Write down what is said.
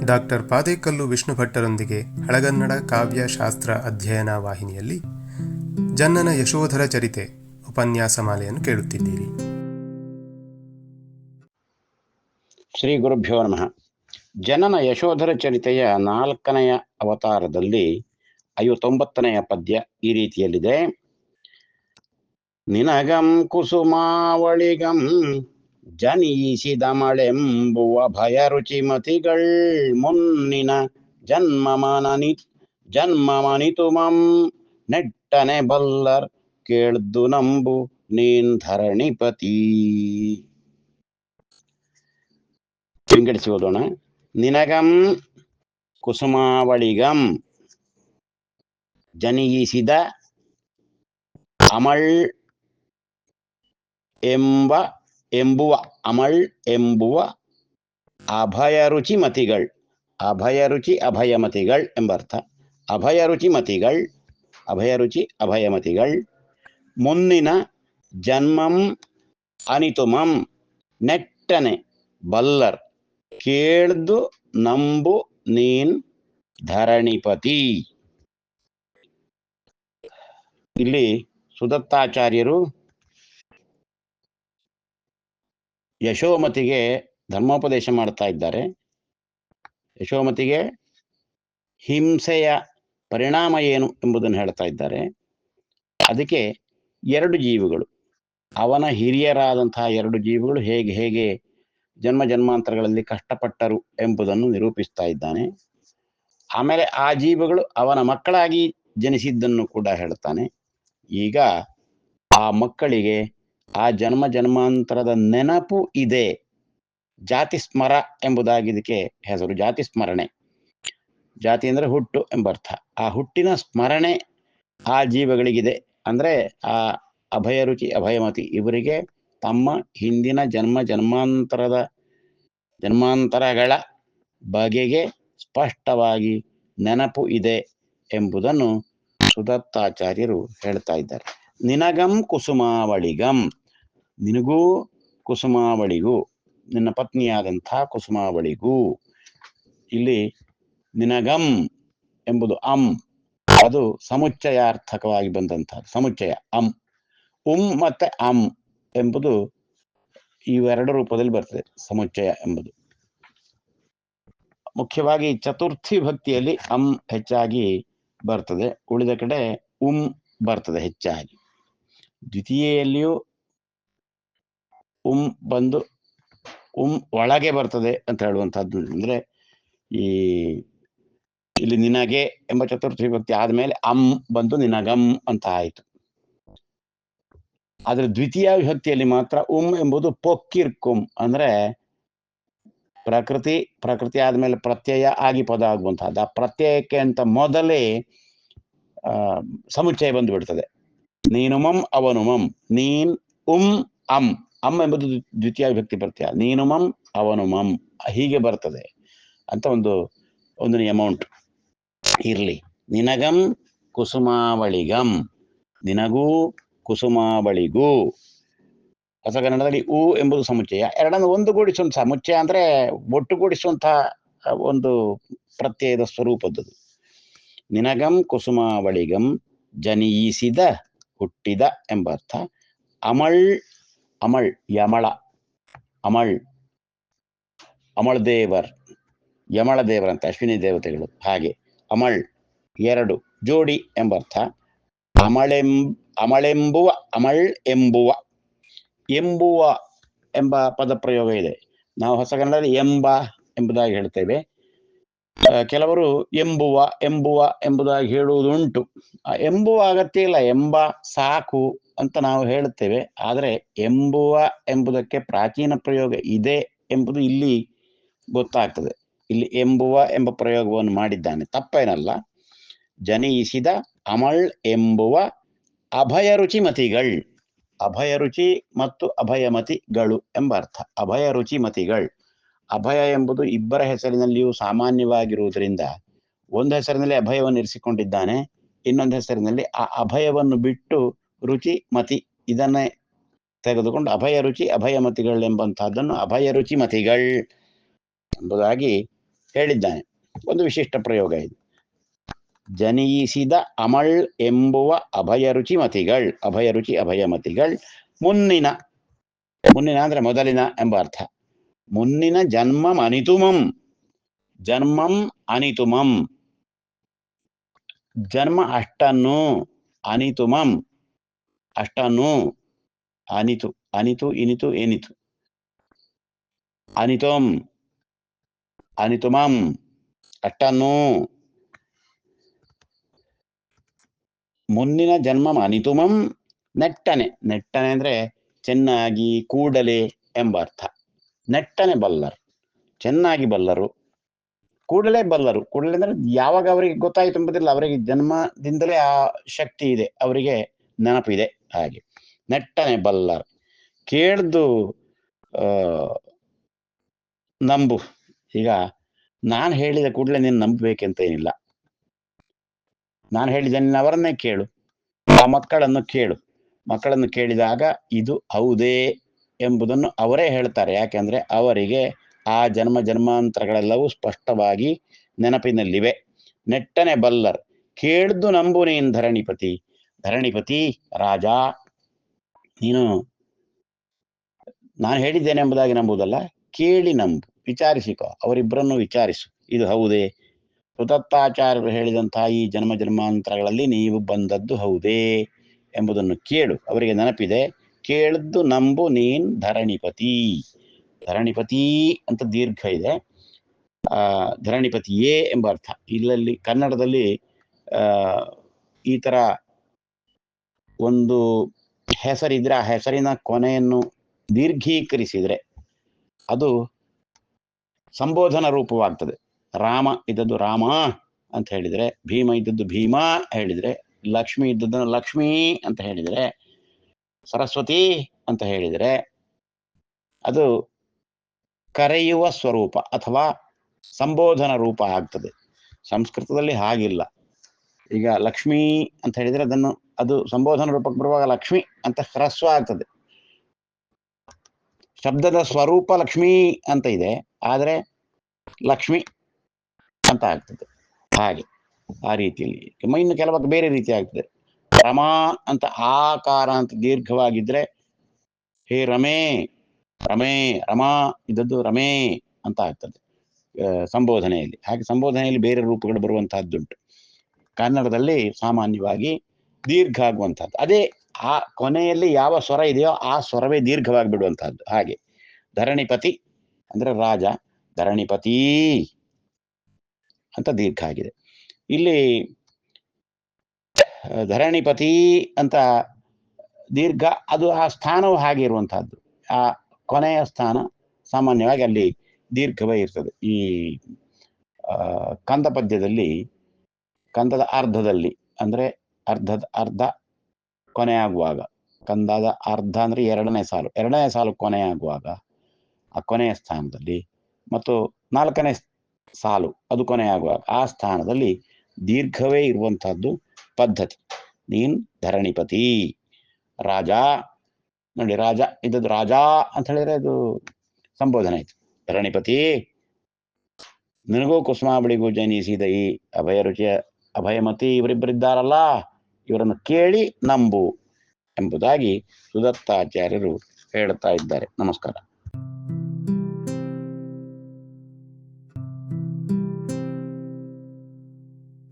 Doctor Padekallu Vishnu ಭಟ್ಟರೊಂದಿಗೆ ಹಳಗನ್ನಡ ಕಾವ್ಯ ಶಾಸ್ತ್ರ ಅಧ್ಯಯನ ವಾಹಿನಿಯಲ್ಲಿ ಜನ್ನನ ಯಶೋಧರ ಚರಿತೆ ಉಪನ್ಯಾಸ ಮಾಲೆಯನ್ನು ಕೇಳುತ್ತಿದ್ದೀರಿ. ಶ್ರೀ ಗುರುಭ್ಯೋ ನಮಃ. ಜನನ ಯಶೋಧರ ಚರಿತೆಯ 4ನೆಯ ಅವತಾರದಲ್ಲಿ 59ನೆಯ ಪದ್ಯ ಈ ರೀತಿಯಲ್ಲಿದೆ. ನಿನಗಂ ಕುಸುಮಾವಳಿಗಂ ಜನಿಸಿದಮಳೆಂಬುವ ಭಯ ರುಚಿಮತಿಗಳ್ ಮುನ್ನಿನ ಜನ್ಮಮನಿತುಮಂ ನೆಟ್ಟನೆ ಬಲ್ಲರ್ ಕೇಳ್ದು ನಂಬು ನೀನ್ ಧರಣಿಪತಿ. ವಿಂಗಡಿಸಿ ಓದೋಣ. ನಿನಗಂ ಕುಸುಮಾವಳಿಗಂ ಜನಿಸಿದ ಅಮಳ್ ಎಂಬುವ ಅಭಯರುಚಿಮತಿಗಳ್, ಅಭಯರುಚಿ ಅಭಯಮತಿಗಳ್ ಎಂಬರ್ಥ. ಅಭಯರುಚಿ ಅಭಯಮತಿಗಳ್ ಮುನ್ನಿನ ಜನ್ಮಂ ಅನಿತುಮಂ ನೆಟ್ಟನೆ ಬಲ್ಲರ್ ಕೇಳ್ದು ನಂಬು ನೀನ್ ಧರಣಿಪತಿ. ಇಲ್ಲಿ ಸುದತ್ತಾಚಾರ್ಯರು ಯಶೋಮತಿಗೆ ಧರ್ಮೋಪದೇಶ ಮಾಡ್ತಾ ಇದ್ದಾರೆ. ಯಶೋಮತಿಗೆ ಹಿಂಸೆಯ ಪರಿಣಾಮ ಏನು ಎಂಬುದನ್ನು ಹೇಳ್ತಾ ಇದ್ದಾರೆ. ಅದಕ್ಕೆ 2 ಜೀವಿಗಳು, ಅವನ ಹಿರಿಯರಾದಂತಹ 2 ಜೀವಿಗಳು ಹೇಗೆ ಜನ್ಮ ಜನ್ಮಾಂತರಗಳಲ್ಲಿ ಕಷ್ಟಪಟ್ಟರು ಎಂಬುದನ್ನು ನಿರೂಪಿಸ್ತಾ ಇದ್ದಾನೆ. ಆಮೇಲೆ ಆ ಜೀವಿಗಳು ಅವನ ಮಕ್ಕಳಾಗಿ ಜನಿಸಿದ್ದನ್ನು ಕೂಡ ಹೇಳ್ತಾನೆ. ಈಗ ಆ ಮಕ್ಕಳಿಗೆ ಆ ಜನ್ಮ ಜನ್ಮಾಂತರದ ನೆನಪು ಇದೆ. ಜಾತಿ ಸ್ಮರ ಎಂಬುದಾಗಿ ಇದಕ್ಕೆ ಹೆಸರು. ಜಾತಿ ಸ್ಮರಣೆ, ಜಾತಿ ಅಂದ್ರೆ ಹುಟ್ಟು ಎಂಬರ್ಥ. ಆ ಹುಟ್ಟಿನ ಸ್ಮರಣೆ ಆ ಜೀವಗಳಿಗಿದೆ. ಅಂದ್ರೆ ಆ ಅಭಯರುಚಿ ಅಭಯಮತಿ ಇವರಿಗೆ ತಮ್ಮ ಹಿಂದಿನ ಜನ್ಮಾಂತರಗಳ ಬಗೆಗೆ ಸ್ಪಷ್ಟವಾಗಿ ನೆನಪು ಇದೆ ಎಂಬುದನ್ನು ಸುದತ್ತಾಚಾರ್ಯರು ಹೇಳ್ತಾ ಇದ್ದಾರೆ. ನಿನಗಂ ಕುಸುಮಾವಳಿಗಂ, ನಿನಗೂ ಕುಸುಮಾವಳಿಗೂ, ನಿನ್ನ ಪತ್ನಿಯಾದಂಥ ಕುಸುಮಾವಳಿಗೂ. ಇಲ್ಲಿ ನಿನಗಂ ಎಂಬುದು ಅದು ಸಮುಚ್ಚಯಾರ್ಥಕವಾಗಿ ಬಂದಂತಹದ್ದು. ಸಮುಚ್ಚಯ ಮತ್ತೆ ಎಂಬುದು ಇವೆರಡು ರೂಪದಲ್ಲಿ ಬರ್ತದೆ. ಸಮುಚ್ಚಯ ಎಂಬುದು ಮುಖ್ಯವಾಗಿ ಚತುರ್ಥಿ ಭಕ್ತಿಯಲ್ಲಿ ಹೆಚ್ಚಾಗಿ ಬರ್ತದೆ, ಉಳಿದ ಕಡೆ ಬರ್ತದೆ ಹೆಚ್ಚಾಗಿ. ದ್ವಿತೀಯೆಯಲ್ಲಿಯೂ ಬಂದು ಒಳಗೆ ಬರ್ತದೆ ಅಂತ ಹೇಳುವಂತಹದ್ದು. ಅಂದ್ರೆ ಇಲ್ಲಿ ನಿನಗೆ ಎಂಬ ಚತುರ್ಥಿ ವಿಭಕ್ತಿ ಆದ್ಮೇಲೆ ಬಂದು ನಿನಗಂ ಅಂತ ಆಯಿತು. ಆದ್ರೆ ದ್ವಿತೀಯ ವಿಭಕ್ತಿಯಲ್ಲಿ ಮಾತ್ರ ಎಂಬುದು ಪೊಕ್ಕಿರ್ಕುಂ, ಅಂದ್ರೆ ಪ್ರಕೃತಿ ಆದ್ಮೇಲೆ ಪ್ರತ್ಯಯ ಆಗಿ ಪದ ಆಗುವಂತಹದ್ದು. ಆ ಪ್ರತ್ಯಯಕ್ಕೆ ಅಂತ ಮೊದಲೇ ಸಮುಚ್ಚಯ ಬಂದು ಬಿಡ್ತದೆ. ನೀನುಮಂ ಅವನುಮಂ, ನೀನ್ ಎಂಬುದು ದ್ವಿತೀಯ ವಿಭಕ್ತಿ ಪ್ರತ್ಯಯ. ನೀನುಮಂ ಅವನುಮಂ ಹೀಗೆ ಬರ್ತದೆ ಅಂತ ಒಂದು ನಿಯಮ ಉಂಟು. ಇರ್ಲಿ. ನಿನಗಂ ಕುಸುಮಾವಳಿಗಂ, ನಿನಗೂ ಕುಸುಮಾವಳಿಗೂ. ಹೊಸ ಕನ್ನಡದಲ್ಲಿ ಎಂಬುದು ಸಮುಚ್ಚಯ. ಎರಡನ್ನು ಒಂದುಗೂಡಿಸುವಂತ ಸಮುಚ್ಚಯ ಅಂದ್ರೆ ಒಟ್ಟುಗೂಡಿಸುವಂತಹ ಒಂದು ಪ್ರತ್ಯಯದ ಸ್ವರೂಪದ್ದು. ನಿನಗಂ ಕುಸುಮಾವಳಿಗಂ ಜನಿಸಿದ ಹುಟ್ಟಿದ ಎಂಬರ್ಥ. ಯಮಳ ಯಮಳದೇವರಂತೆ ಅಶ್ವಿನಿ ದೇವತೆಗಳು. ಹಾಗೆ 2 ಜೋಡಿ ಎಂಬರ್ಥ. ಎಂಬುವ ಎಂಬ ಪದ ಪ್ರಯೋಗ ಇದೆ. ನಾವು ಹೊಸ ಕನ್ನಡದಲ್ಲಿ ಎಂಬುದಾಗಿ ಹೇಳ್ತೇವೆ. ಕೆಲವರು ಎಂಬುವ ಎಂಬುದಾಗಿ ಹೇಳುವುದುಂಟು. ಎಂಬುವ ಅಗತ್ಯ ಇಲ್ಲ, ಸಾಕು ಅಂತ ನಾವು ಹೇಳುತ್ತೇವೆ. ಆದರೆ ಎಂಬುವ ಎಂಬುದಕ್ಕೆ ಪ್ರಾಚೀನ ಪ್ರಯೋಗ ಇದೆ ಎಂಬುದು ಇಲ್ಲಿ ಗೊತ್ತಾಗ್ತದೆ. ಇಲ್ಲಿ ಎಂಬುವ ಎಂಬ ಪ್ರಯೋಗವನ್ನು ಮಾಡಿದ್ದಾನೆ, ತಪ್ಪೇನಲ್ಲ. ಜನಿಸಿದ ಎಂಬುವ ಅಭಯರುಚಿಮತಿಗಳ್, ಅಭಯರುಚಿ ಮತ್ತು ಅಭಯಮತಿಗಳು ಎಂಬ ಅರ್ಥ. ಅಭಯರುಚಿಮತಿಗಳ್, ಅಭಯ ಎಂಬುದು ಇಬ್ಬರ ಹೆಸರಿನಲ್ಲಿಯೂ ಸಾಮಾನ್ಯವಾಗಿರುವುದರಿಂದ ಒಂದು ಹೆಸರಿನಲ್ಲಿ ಅಭಯವನ್ನು ಇರಿಸಿಕೊಂಡಿದ್ದಾನೆ, ಇನ್ನೊಂದು ಹೆಸರಿನಲ್ಲಿ ಆ ಅಭಯವನ್ನು ಬಿಟ್ಟು ರುಚಿ ಮತಿ ಇದನ್ನೇ ತೆಗೆದುಕೊಂಡು ಅಭಯರುಚಿ ಅಭಯಮತಿಗಳು ಎಂಬಂತಹದ್ದನ್ನು ಅಭಯರುಚಿಮತಿಗಳ್ ಎಂಬುದಾಗಿ ಹೇಳಿದ್ದಾನೆ. ಒಂದು ವಿಶಿಷ್ಟ ಪ್ರಯೋಗ ಇದು. ಜನಿಸಿದ ಅಮಳ್ ಎಂಬುವ ಅಭಯರುಚಿ ಅಭಯಮತಿಗಳ್ ಮುನ್ನಿನ ಅಂದ್ರೆ ಮೊದಲಿನ ಎಂಬ ಅರ್ಥ. ಮುನ್ನಿನ ಜನ್ಮಂ ಅನಿತುಮಂ ಜನ್ಮ ಅಷ್ಟನ್ನು ಅಷ್ಟನ್ನು ಅನಿತು ಇನಿತು ಏನಿತು ಅನಿತುಮಂ ಅಷ್ಟನ್ನು ಮುನ್ನಿನ ಜನ್ಮಂ ಅನಿತುಮಂ ನೆಟ್ಟನೆ ಅಂದ್ರೆ ಚೆನ್ನಾಗಿ ಕೂಡಲೇ ಎಂಬ ಅರ್ಥ. ನೆಟ್ಟನೆ ಬಲ್ಲರು, ಚೆನ್ನಾಗಿ ಬಲ್ಲರು, ಕೂಡಲೇ ಅಂದ್ರೆ ಯಾವಾಗ ಅವರಿಗೆ ಗೊತ್ತಾಯಿತು ಎಂಬುದಿಲ್ಲ, ಅವರಿಗೆ ಜನ್ಮದಿಂದಲೇ ಆ ಶಕ್ತಿ ಇದೆ, ಅವರಿಗೆ ನೆನಪಿದೆ. ಹಾಗೆ ನೆಟ್ಟನೆ ಬಲ್ಲರು. ಕೇಳ್ದು ನಂಬು. ಈಗ ನಾನು ಹೇಳಿದ ಕೂಡಲೇ ನೀನು ನಂಬಬೇಕಂತ ಏನಿಲ್ಲ. ನಾನು ಹೇಳಿದ ಅವರನ್ನೇ ಕೇಳು, ಆ ಮಕ್ಕಳನ್ನು ಕೇಳಿದಾಗ ಇದು ಹೌದೇ ಎಂಬುದನ್ನು ಅವರೇ ಹೇಳ್ತಾರೆ. ಯಾಕೆಂದ್ರೆ ಅವರಿಗೆ ಆ ಜನ್ಮಾಂತರಗಳೆಲ್ಲವೂ ಸ್ಪಷ್ಟವಾಗಿ ನೆನಪಿನಲ್ಲಿವೆ. ನೆಟ್ಟನೆ ಬಲ್ಲರ್. ಕೇಳ್ದು ನಂಬು ನೀನ್ ಧರಣಿಪತಿ ರಾಜ, ನೀನು ನಾನು ಹೇಳಿದ್ದೇನೆ ಎಂಬುದಾಗಿ ನಂಬುದಲ್ಲ, ಕೇಳಿ ನಂಬು, ವಿಚಾರಿಸಿಕೊ, ಅವರಿಬ್ಬರನ್ನು ವಿಚಾರಿಸು, ಇದು ಹೌದೇ, ಸುದತ್ತಾಚಾರ್ಯರು ಹೇಳಿದಂತಹ ಈ ಜನ್ಮಾಂತರಗಳಲ್ಲಿ ನೀವು ಬಂದದ್ದು ಹೌದೇ ಎಂಬುದನ್ನು ಕೇಳು, ಅವರಿಗೆ ನೆನಪಿದೆ. ಕೇಳ್ದು ನಂಬು ನೀನ್ ಧರಣಿಪತಿ ಅಂತ ದೀರ್ಘ ಇದೆ. ಧರಣಿಪತಿಯೇ ಎಂಬ ಅರ್ಥ. ಇಲ್ಲಲ್ಲಿ ಕನ್ನಡದಲ್ಲಿ ಈ ತರ ಒಂದು ಹೆಸರಿದ್ರೆ ಆ ಹೆಸರಿನ ಕೊನೆಯನ್ನು ದೀರ್ಘೀಕರಿಸಿದ್ರೆ ಅದು ಸಂಬೋಧನ ರೂಪವಾಗ್ತದೆ. ರಾಮ ಇದ್ದದ್ದು ರಾಮ ಅಂತ ಹೇಳಿದ್ರೆ, ಭೀಮ ಇದ್ದದ್ದು ಭೀಮ ಹೇಳಿದ್ರೆ, ಲಕ್ಷ್ಮಿ ಇದ್ದದ್ದನ್ನು ಲಕ್ಷ್ಮೀ ಅಂತ ಹೇಳಿದ್ರೆ, ಸರಸ್ವತಿ ಅಂತ ಹೇಳಿದ್ರೆ ಅದು ಕರೆಯುವ ಸ್ವರೂಪ ಅಥವಾ ಸಂಬೋಧನ ರೂಪ ಆಗ್ತದೆ. ಸಂಸ್ಕೃತದಲ್ಲಿ ಹಾಗಿಲ್ಲ. ಈಗ ಲಕ್ಷ್ಮೀ ಅಂತ ಹೇಳಿದ್ರೆ ಅದು ಸಂಬೋಧನ ರೂಪಕ್ಕೆ ಬರುವಾಗ ಲಕ್ಷ್ಮಿ ಅಂತ ಹ್ರಸ್ವ ಆಗ್ತದೆ. ಶಬ್ದದ ಸ್ವರೂಪ ಲಕ್ಷ್ಮೀ ಅಂತ ಇದೆ, ಆದರೆ ಲಕ್ಷ್ಮಿ ಅಂತ ಆಗ್ತದೆ. ಹಾಗೆ ಆ ರೀತಿಯಲ್ಲಿ ಇನ್ನು ಕೆಲವಾಗ ಬೇರೆ ರೀತಿ ಆಗ್ತದೆ. ರಮಾ ಅಂತ ಆಕಾರ ಅಂತ ದೀರ್ಘವಾಗಿದ್ರೆ, ಹೇ ರಮೇ ರಮಾ ಇದ್ದದ್ದು ರಮೇ ಅಂತ ಆಗ್ತದೆ ಸಂಬೋಧನೆಯಲ್ಲಿ. ಹಾಗೆ ಸಂಬೋಧನೆಯಲ್ಲಿ ಬೇರೆ ರೂಪಗಳು ಬರುವಂತಹದ್ದುಂಟು. ಕನ್ನಡದಲ್ಲಿ ಸಾಮಾನ್ಯವಾಗಿ ದೀರ್ಘ ಆಗುವಂತಹದ್ದು. ಅದೇ ಆ ಕೊನೆಯಲ್ಲಿ ಯಾವ ಸ್ವರ ಇದೆಯೋ ಆ ಸ್ವರವೇ ದೀರ್ಘವಾಗಿ ಬಿಡುವಂತಹದ್ದು. ಹಾಗೆ ಧರಣಿಪತಿ ಅಂದ್ರೆ ರಾಜ, ಧರಣಿಪತಿ ಅಂತ ದೀರ್ಘ ಆಗಿದೆ. ಇಲ್ಲಿ ಧರಣಿಪತಿ ಅಂತ ದೀರ್ಘ, ಅದು ಆ ಸ್ಥಾನವು ಹಾಗೆ ಇರುವಂತಹದ್ದು. ಆ ಕೊನೆಯ ಸ್ಥಾನ ಸಾಮಾನ್ಯವಾಗಿ ಅಲ್ಲಿ ದೀರ್ಘವೇ ಇರ್ತದೆ. ಈ ಕಂದ ಪದ್ಯದಲ್ಲಿ ಕಂದದ ಅರ್ಧದಲ್ಲಿ ಅಂದ್ರೆ ಅರ್ಧ ಕೊನೆಯಾಗುವಾಗ, ಕಂದದ ಅರ್ಧ ಅಂದ್ರೆ ಎರಡನೇ ಸಾಲು ಕೊನೆಯಾಗುವಾಗ ಆ ಕೊನೆಯ ಸ್ಥಾನದಲ್ಲಿ, ಮತ್ತು 4ನೇ ಸಾಲು ಅದು ಕೊನೆಯಾಗುವಾಗ ಆ ಸ್ಥಾನದಲ್ಲಿ ದೀರ್ಘವೇ ಇರುವಂತಹದ್ದು ಪದ್ಧತಿ. ನೀನ್ ಧರಣಿಪತಿ ರಾಜ. ನೋಡಿ, ರಾಜ ಇದ್ದದ್ದು ರಾಜ ಅಂತ ಹೇಳಿದ್ರೆ ಅದು ಸಂಬೋಧನೆ ಆಯ್ತು. ಧರಣಿಪತಿ, ನಿನಗೂ ಕುಸುಮಾಬಳಿಗೂ ಜನಿಸಿದ ಈ ಅಭಯಮತಿ ಇವರಿಬ್ಬರಿದ್ದಾರಲ್ಲ, ಇವರನ್ನು ಕೇಳಿ ನಂಬು ಎಂಬುದಾಗಿ ಸುದತ್ತಾಚಾರ್ಯರು ಹೇಳ್ತಾ ಇದ್ದಾರೆ. ನಮಸ್ಕಾರ.